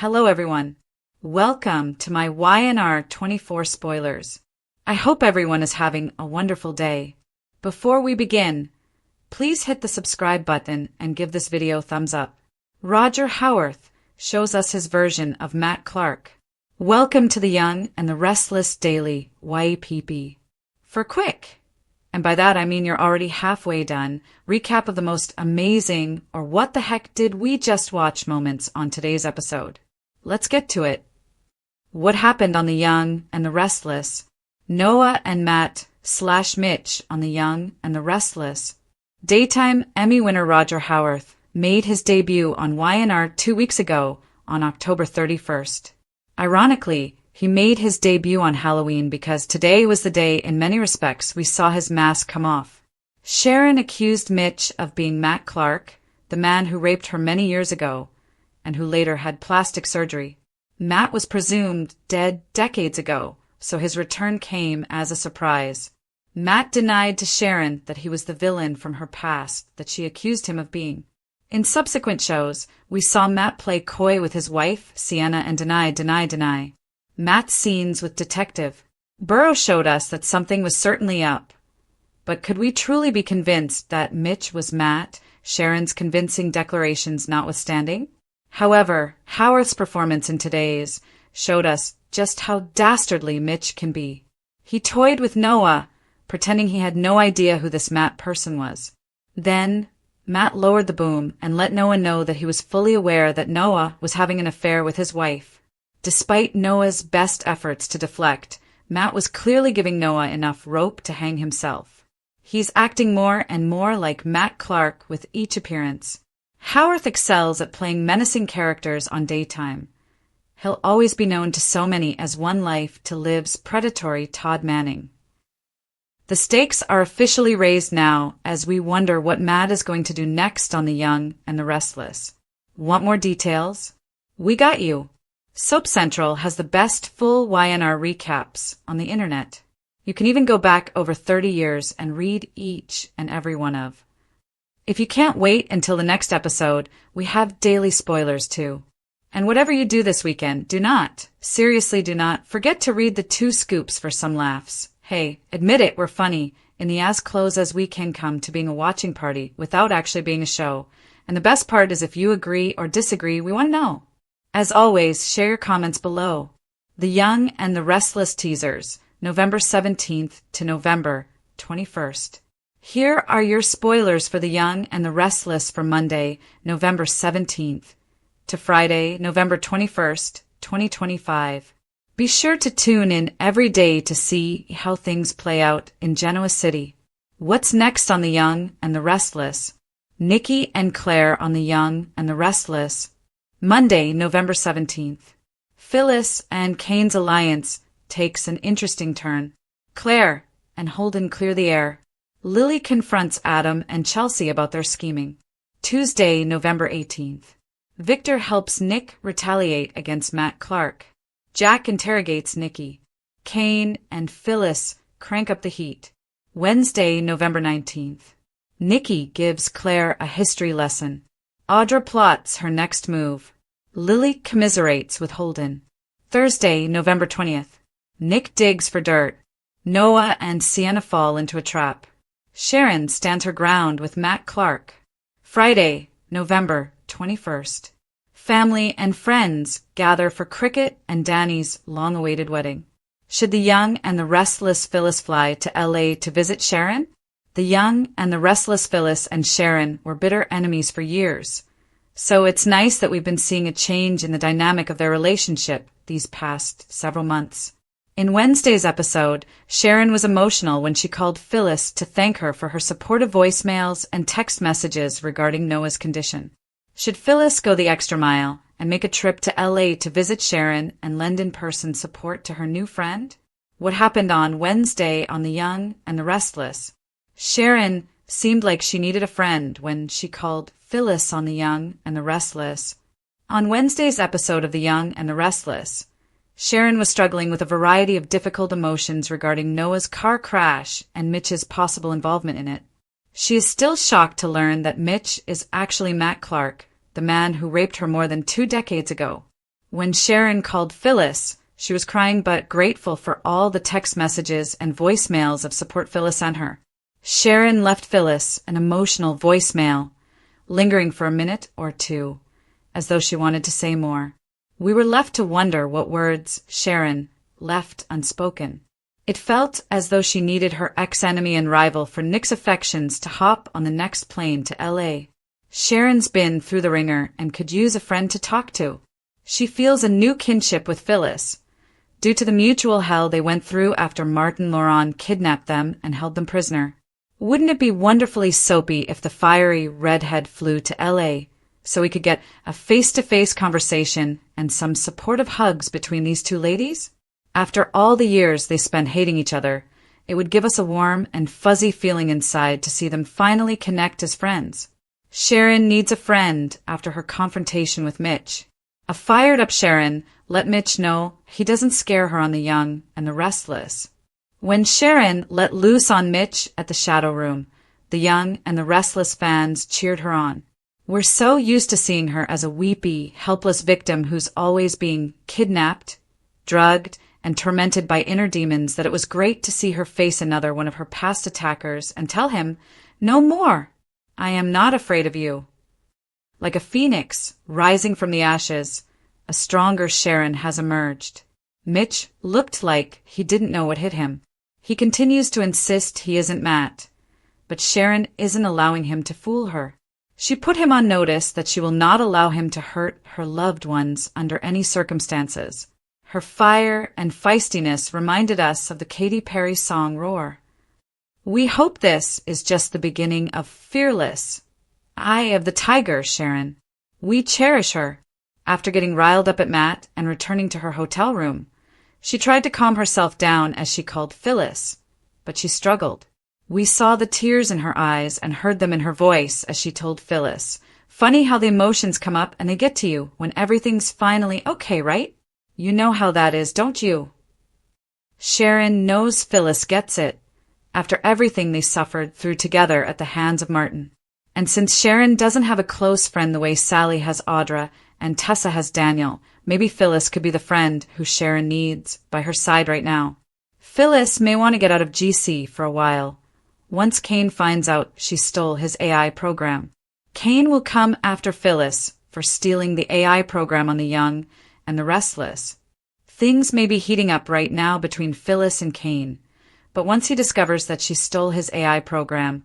Hello everyone. Welcome to my YNR 24 spoilers. I hope everyone is having a wonderful day. Before we begin, please hit the subscribe button and give this video a thumbs up. Roger Howarth shows us his version of Matt Clark. Welcome to the Young and the Restless Daily YPP. For quick, and by that I mean you're already halfway done, recap of the most amazing or what the heck did we just watch moments on today's episode. Let's get to it. What happened on The Young and the Restless? Noah and Matt/Mitch on The Young and the Restless. Daytime Emmy winner Roger Howarth made his debut on YNR 2 weeks ago on October 31st. Ironically, he made his debut on Halloween because today was the day in many respects we saw his mask come off. Sharon accused Mitch of being Matt Clark, the man who raped her many years ago, and who later had plastic surgery. Matt was presumed dead decades ago, so his return came as a surprise. Matt denied to Sharon that he was the villain from her past that she accused him of being. In subsequent shows, we saw Matt play coy with his wife, Sienna, and deny. Matt's scenes with Detective Burrow showed us that something was certainly up. But could we truly be convinced that Mitch was Matt, Sharon's convincing declarations notwithstanding? However, Howarth's performance in today's showed us just how dastardly Mitch can be. He toyed with Noah, pretending he had no idea who this Matt person was. Then, Matt lowered the boom and let Noah know that he was fully aware that Noah was having an affair with his wife. Despite Noah's best efforts to deflect, Matt was clearly giving Noah enough rope to hang himself. He's acting more and more like Matt Clark with each appearance. Howarth excels at playing menacing characters on Daytime. He'll always be known to so many as One Life to Live's predatory Todd Manning. The stakes are officially raised now as we wonder what Matt is going to do next on The Young and the Restless. Want more details? We got you. Soap Central has the best full YNR recaps on the internet. You can even go back over 30 years and read each and every one of. If you can't wait until the next episode, we have daily spoilers too. And whatever you do this weekend, seriously do not, forget to read the 2 scoops for some laughs. Hey, admit it, we're funny, in the as close as we can come to being a watching party without actually being a show. And the best part is if you agree or disagree, we want to know. As always, share your comments below. The Young and the Restless teasers, November 17th to November 21st. Here are your spoilers for The Young and the Restless for Monday, November 17th to Friday, November 21st, 2025. Be sure to tune in every day to see how things play out in Genoa City. What's next on The Young and the Restless? Nikki and Claire on The Young and the Restless. Monday, November 17th. Phyllis and Kane's alliance takes an interesting turn. Claire and Holden clear the air. Lily confronts Adam and Chelsea about their scheming. Tuesday, November 18th. Victor helps Nick retaliate against Matt Clark. Jack interrogates Nikki. Kane and Phyllis crank up the heat. Wednesday, November 19th. Nikki gives Claire a history lesson. Audra plots her next move. Lily commiserates with Holden. Thursday, November 20th. Nick digs for dirt. Noah and Sienna fall into a trap. Sharon stands her ground with Matt Clark. Friday, November 21st. Family and friends gather for Cricket and Danny's long-awaited wedding. Should the Young and the Restless Phyllis fly to LA to visit Sharon? The Young and the Restless Phyllis and Sharon were bitter enemies for years. So it's nice that we've been seeing a change in the dynamic of their relationship these past several months. In Wednesday's episode, Sharon was emotional when she called Phyllis to thank her for her supportive voicemails and text messages regarding Noah's condition. Should Phyllis go the extra mile and make a trip to LA to visit Sharon and lend in-person support to her new friend? What happened on Wednesday on The Young and the Restless? Sharon seemed like she needed a friend when she called Phyllis on The Young and the Restless. On Wednesday's episode of The Young and the Restless, Sharon was struggling with a variety of difficult emotions regarding Noah's car crash and Mitch's possible involvement in it. She is still shocked to learn that Mitch is actually Matt Clark, the man who raped her more than 2 decades ago. When Sharon called Phyllis, she was crying but grateful for all the text messages and voicemails of support Phyllis sent her. Sharon left Phyllis an emotional voicemail, lingering for a minute or two, as though she wanted to say more. We were left to wonder what words Sharon left unspoken. It felt as though she needed her ex-enemy and rival for Nick's affections to hop on the next plane to LA. Sharon's been through the ringer and could use a friend to talk to. She feels a new kinship with Phyllis, due to the mutual hell they went through after Martin Laurent kidnapped them and held them prisoner. Wouldn't it be wonderfully soapy if the fiery redhead flew to LA so we could get a face-to-face conversation and some supportive hugs between these two ladies? After all the years they spent hating each other, it would give us a warm and fuzzy feeling inside to see them finally connect as friends. Sharon needs a friend after her confrontation with Mitch. A fired-up Sharon let Mitch know he doesn't scare her on the young and the restless. When Sharon let loose on Mitch at the Shadow Room, the young and the restless fans cheered her on. We're so used to seeing her as a weepy, helpless victim who's always being kidnapped, drugged, and tormented by inner demons that it was great to see her face another one of her past attackers and tell him, "No more! I am not afraid of you." Like a phoenix rising from the ashes, a stronger Sharon has emerged. Mitch looked like he didn't know what hit him. He continues to insist he isn't Matt, but Sharon isn't allowing him to fool her. She put him on notice that she will not allow him to hurt her loved ones under any circumstances. Her fire and feistiness reminded us of the Katy Perry song Roar. We hope this is just the beginning of Fearless, Eye of the Tiger, Sharon. We cherish her. After getting riled up at Matt and returning to her hotel room, she tried to calm herself down as she called Phyllis, but she struggled. We saw the tears in her eyes and heard them in her voice as she told Phyllis, "Funny how the emotions come up and they get to you when everything's finally okay, right? You know how that is, don't you?" Sharon knows Phyllis gets it, after everything they suffered through together at the hands of Martin. And since Sharon doesn't have a close friend the way Sally has Audra and Tessa has Daniel, maybe Phyllis could be the friend who Sharon needs by her side right now. Phyllis may want to get out of GC for a while. Once Kane finds out she stole his AI program, Kane will come after Phyllis for stealing the AI program on the young and the restless. Things may be heating up right now between Phyllis and Kane, but once he discovers that she stole his AI program,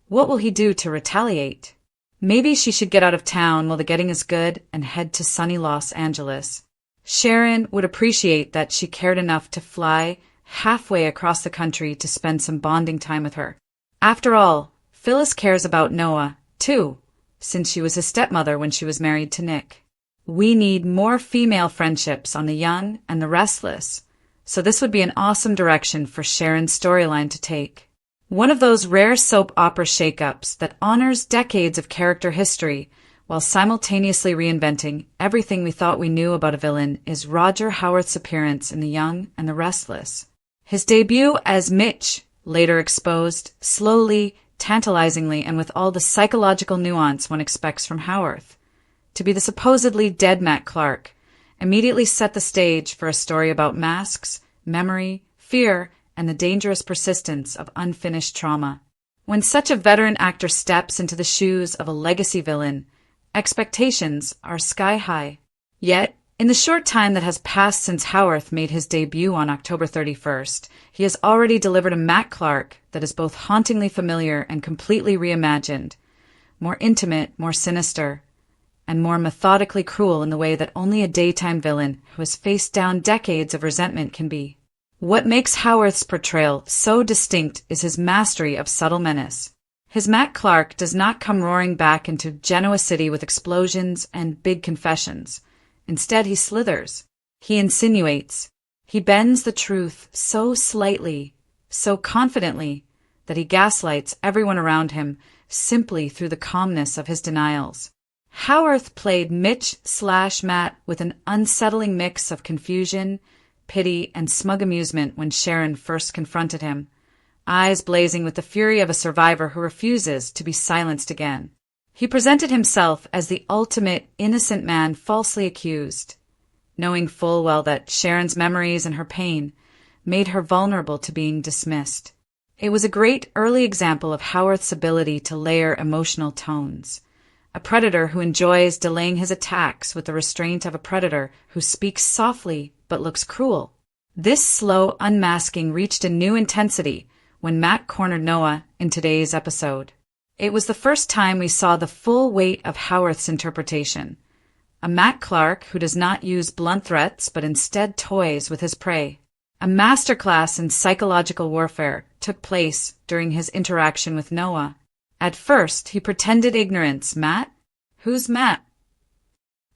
what will he do to retaliate? Maybe she should get out of town while the getting is good and head to sunny Los Angeles. Sharon would appreciate that she cared enough to fly halfway across the country to spend some bonding time with her. After all, Phyllis cares about Noah, too, since she was his stepmother when she was married to Nick. We need more female friendships on the young and the restless, so this would be an awesome direction for Sharon's storyline to take. One of those rare soap opera shakeups that honors decades of character history while simultaneously reinventing everything we thought we knew about a villain is Roger Howarth's appearance in The Young and the Restless. His debut as Mitch, later exposed, slowly, tantalizingly, and with all the psychological nuance one expects from Howarth, to be the supposedly dead Matt Clark, immediately set the stage for a story about masks, memory, fear, and the dangerous persistence of unfinished trauma. When such a veteran actor steps into the shoes of a legacy villain, expectations are sky high. Yet, in the short time that has passed since Howarth made his debut on October 31st, he has already delivered a Matt Clark that is both hauntingly familiar and completely reimagined, more intimate, more sinister, and more methodically cruel in the way that only a daytime villain who has faced down decades of resentment can be. What makes Howarth's portrayal so distinct is his mastery of subtle menace. His Matt Clark does not come roaring back into Genoa City with explosions and big confessions. Instead, he slithers. He insinuates. He bends the truth so slightly, so confidently, that he gaslights everyone around him simply through the calmness of his denials. Howarth played Mitch/Matt with an unsettling mix of confusion, pity, and smug amusement when Sharon first confronted him, eyes blazing with the fury of a survivor who refuses to be silenced again. He presented himself as the ultimate innocent man falsely accused, knowing full well that Sharon's memories and her pain made her vulnerable to being dismissed. It was a great early example of Howarth's ability to layer emotional tones. A predator who enjoys delaying his attacks with the restraint of a predator who speaks softly but looks cruel. This slow unmasking reached a new intensity when Matt cornered Noah in today's episode. It was the first time we saw the full weight of Howarth's interpretation. A Matt Clark who does not use blunt threats but instead toys with his prey. A masterclass in psychological warfare took place during his interaction with Noah. At first, he pretended ignorance. Matt? Who's Matt?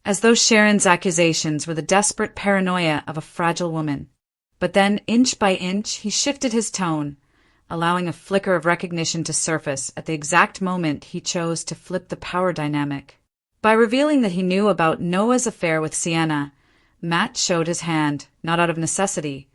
As though Sharon's accusations were the desperate paranoia of a fragile woman. But then, inch by inch, he shifted his tone, allowing a flicker of recognition to surface at the exact moment he chose to flip the power dynamic. By revealing that he knew about Noah's affair with Sienna, Matt showed his hand, not out of necessity,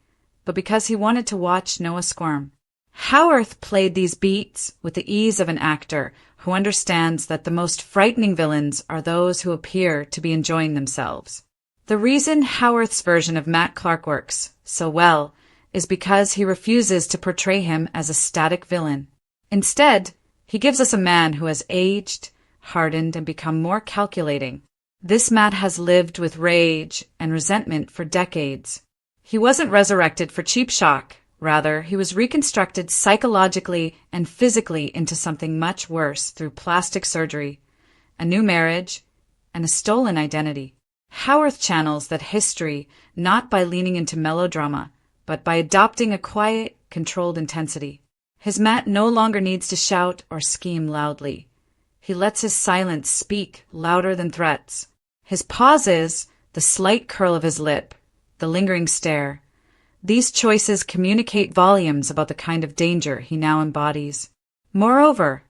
but because he wanted to watch Noah squirm. Howarth played these beats with the ease of an actor who understands that the most frightening villains are those who appear to be enjoying themselves. The reason Howarth's version of Matt Clark works so well is because he refuses to portray him as a static villain. Instead, he gives us a man who has aged, hardened, and become more calculating. This Matt has lived with rage and resentment for decades. He wasn't resurrected for cheap shock. Rather, he was reconstructed psychologically and physically into something much worse through plastic surgery, a new marriage, and a stolen identity. Howarth channels that history not by leaning into melodrama, but by adopting a quiet, controlled intensity. His Matt no longer needs to shout or scheme loudly. He lets his silence speak louder than threats. His pauses, the slight curl of his lip, the lingering stare, these choices communicate volumes about the kind of danger he now embodies. Moreover,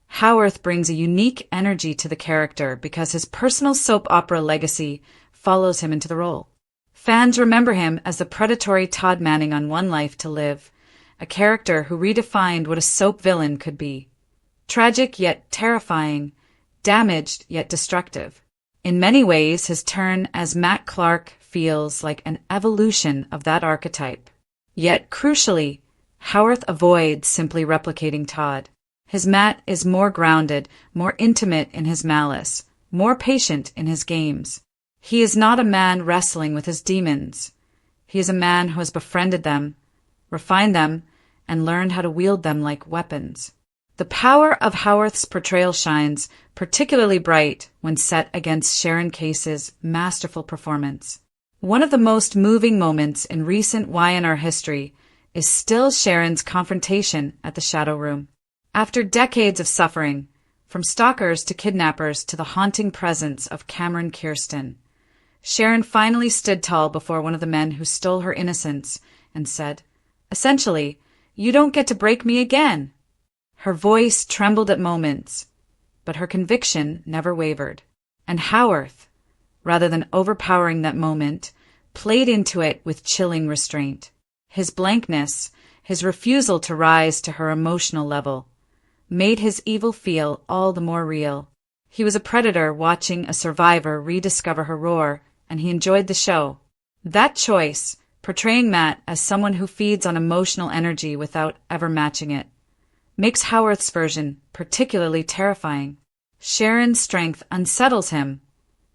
Howarth brings a unique energy to the character because his personal soap opera legacy follows him into the role. Fans remember him as the predatory Todd Manning on One Life to Live, a character who redefined what a soap villain could be. Tragic yet terrifying, damaged yet destructive. In many ways, his turn as Matt Clark feels like an evolution of that archetype. Yet, crucially, Howarth avoids simply replicating Todd. His Matt is more grounded, more intimate in his malice, more patient in his games. He is not a man wrestling with his demons. He is a man who has befriended them, refined them, and learned how to wield them like weapons. The power of Howarth's portrayal shines particularly bright when set against Sharon Case's masterful performance. One of the most moving moments in recent Y&R history is still Sharon's confrontation at the Shadow Room. After decades of suffering, from stalkers to kidnappers to the haunting presence of Cameron Kirsten, Sharon finally stood tall before one of the men who stole her innocence and said, essentially, "You don't get to break me again." Her voice trembled at moments, but her conviction never wavered. And Howarth, rather than overpowering that moment, played into it with chilling restraint. His blankness, his refusal to rise to her emotional level, made his evil feel all the more real. He was a predator watching a survivor rediscover her roar, and he enjoyed the show. That choice, portraying Matt as someone who feeds on emotional energy without ever matching it, makes Howarth's version particularly terrifying. Sharon's strength unsettles him,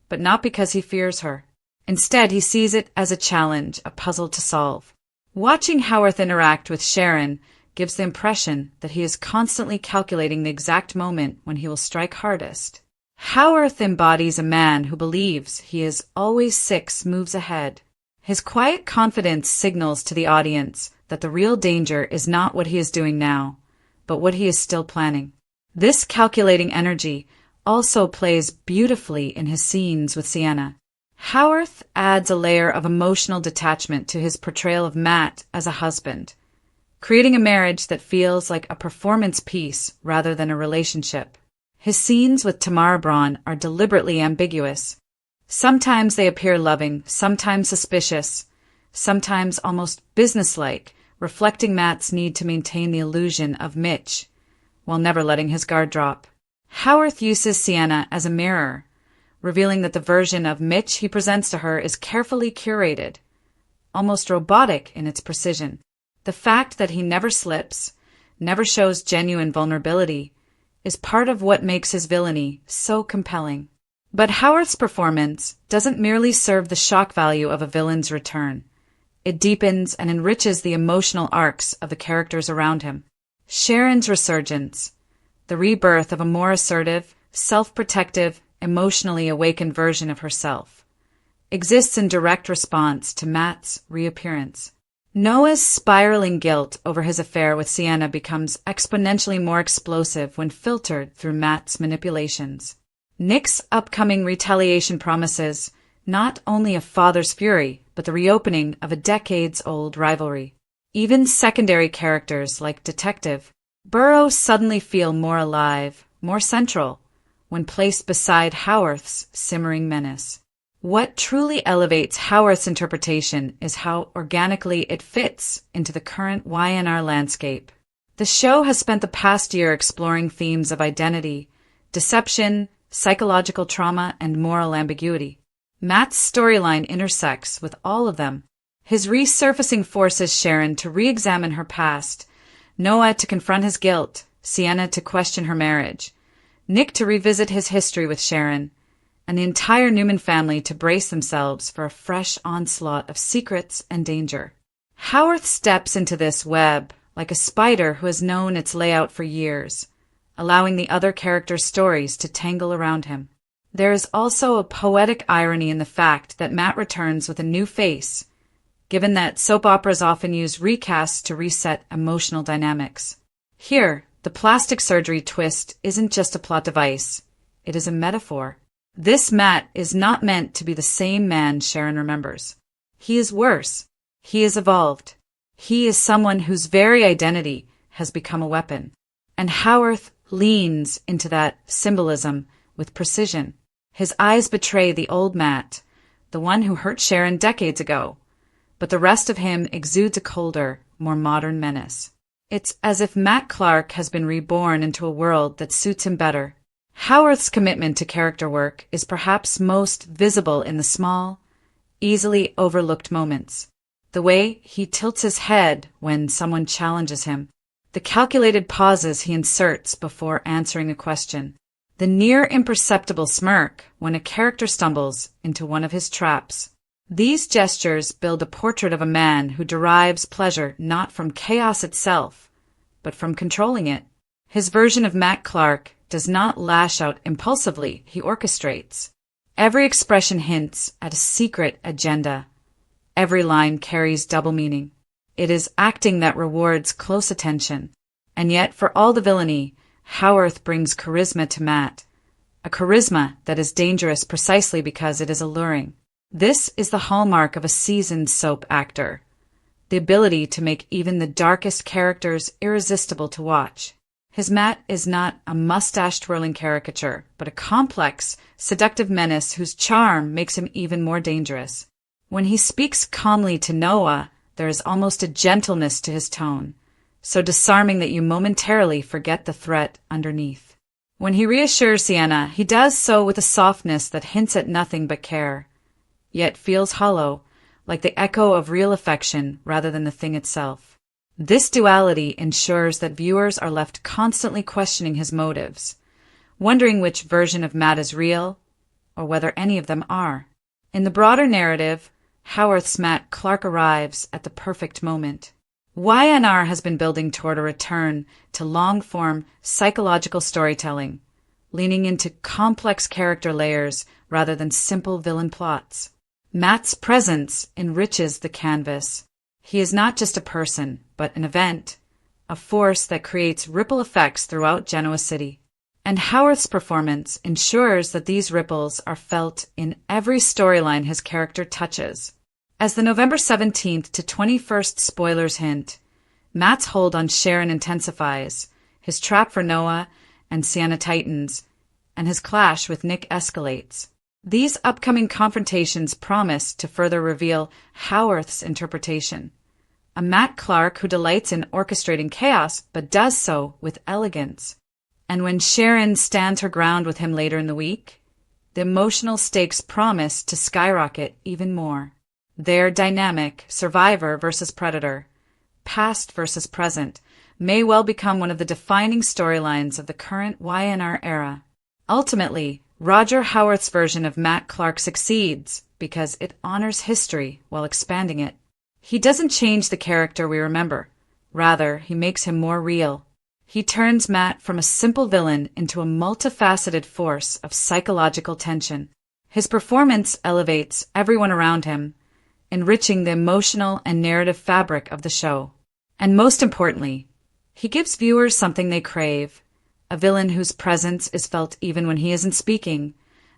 but not because he fears her. Instead, he sees it as a challenge, a puzzle to solve. Watching Howarth interact with Sharon gives the impression that he is constantly calculating the exact moment when he will strike hardest. Howarth embodies a man who believes he is always 6 moves ahead. His quiet confidence signals to the audience that the real danger is not what he is doing now, but what he is still planning. This calculating energy also plays beautifully in his scenes with Sienna. Howarth adds a layer of emotional detachment to his portrayal of Matt as a husband, creating a marriage that feels like a performance piece rather than a relationship. His scenes with Tamara Braun are deliberately ambiguous. Sometimes they appear loving, sometimes suspicious, sometimes almost businesslike, reflecting Matt's need to maintain the illusion of Mitch, while never letting his guard drop. Howarth uses Sienna as a mirror, revealing that the version of Mitch he presents to her is carefully curated, almost robotic in its precision. The fact that he never slips, never shows genuine vulnerability, is part of what makes his villainy so compelling. But Howarth's performance doesn't merely serve the shock value of a villain's return. It deepens and enriches the emotional arcs of the characters around him. Sharon's resurgence, the rebirth of a more assertive, self-protective, emotionally awakened version of herself, exists in direct response to Matt's reappearance. Noah's spiraling guilt over his affair with Sienna becomes exponentially more explosive when filtered through Matt's manipulations. Nick's upcoming retaliation promises not only a father's fury, but the reopening of a decades-old rivalry. Even secondary characters like Detective Burrow suddenly feel more alive, more central, when placed beside Howarth's simmering menace. What truly elevates Howarth's interpretation is how organically it fits into the current YNR landscape. The show has spent the past year exploring themes of identity, deception, psychological trauma, and moral ambiguity. Matt's storyline intersects with all of them. His resurfacing forces Sharon to re-examine her past, Noah to confront his guilt, Sienna to question her marriage, Nick to revisit his history with Sharon, and the entire Newman family to brace themselves for a fresh onslaught of secrets and danger. Howarth steps into this web like a spider who has known its layout for years, allowing the other characters' stories to tangle around him. There is also a poetic irony in the fact that Matt returns with a new face, given that soap operas often use recasts to reset emotional dynamics. Here, the plastic surgery twist isn't just a plot device, it is a metaphor. This Matt is not meant to be the same man Sharon remembers. He is worse. He is evolved. He is someone whose very identity has become a weapon. And Howarth leans into that symbolism with precision. His eyes betray the old Matt, the one who hurt Sharon decades ago, but the rest of him exudes a colder, more modern menace. It's as if Matt Clark has been reborn into a world that suits him better. Howarth's commitment to character work is perhaps most visible in the small, easily overlooked moments. The way he tilts his head when someone challenges him, the calculated pauses he inserts before answering a question, the near imperceptible smirk when a character stumbles into one of his traps. These gestures build a portrait of a man who derives pleasure not from chaos itself, but from controlling it. His version of Matt Clark does not lash out impulsively, he orchestrates. Every expression hints at a secret agenda. Every line carries double meaning. It is acting that rewards close attention. And yet, for all the villainy, Howarth brings charisma to Matt. A charisma that is dangerous precisely because it is alluring. This is the hallmark of a seasoned soap actor. The ability to make even the darkest characters irresistible to watch. His Matt is not a mustache-twirling caricature, but a complex, seductive menace whose charm makes him even more dangerous. When he speaks calmly to Noah, there is almost a gentleness to his tone, so disarming that you momentarily forget the threat underneath. When he reassures Sienna, he does so with a softness that hints at nothing but care, yet feels hollow, like the echo of real affection rather than the thing itself. This duality ensures that viewers are left constantly questioning his motives, wondering which version of Matt is real, or whether any of them are. In the broader narrative, Howarth's Matt Clark arrives at the perfect moment. YNR has been building toward a return to long-form psychological storytelling, leaning into complex character layers rather than simple villain plots. Matt's presence enriches the canvas. He is not just a person, but an event, a force that creates ripple effects throughout Genoa City. And Howarth's performance ensures that these ripples are felt in every storyline his character touches. As the November 17th to 21st spoilers hint, Matt's hold on Sharon intensifies, his trap for Noah and Sienna tightens, and his clash with Nick escalates. These upcoming confrontations promise to further reveal Howarth's interpretation. A Matt Clark who delights in orchestrating chaos but does so with elegance. And when Sharon stands her ground with him later in the week, the emotional stakes promise to skyrocket even more. Their dynamic, survivor versus predator, past versus present, may well become one of the defining storylines of the current YNR era. Ultimately, Roger Howarth's version of Matt Clark succeeds because it honors history while expanding it. He doesn't change the character we remember. Rather, he makes him more real. He turns Matt from a simple villain into a multifaceted force of psychological tension. His performance elevates everyone around him, enriching the emotional and narrative fabric of the show. And most importantly, he gives viewers something they crave, a villain whose presence is felt even when he isn't speaking,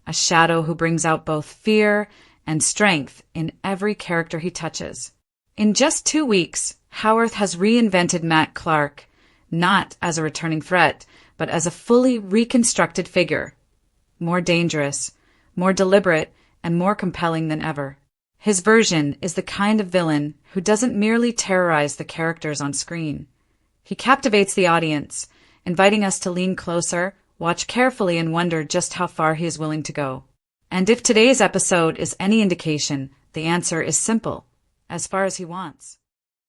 a shadow who brings out both fear and strength in every character he touches. In just 2 weeks, Howarth has reinvented Matt Clark, not as a returning threat, but as a fully reconstructed figure, more dangerous, more deliberate, and more compelling than ever. His version is the kind of villain who doesn't merely terrorize the characters on screen. He captivates the audience, inviting us to lean closer, watch carefully, and wonder just how far he is willing to go. And if today's episode is any indication, the answer is simple: as far as he wants.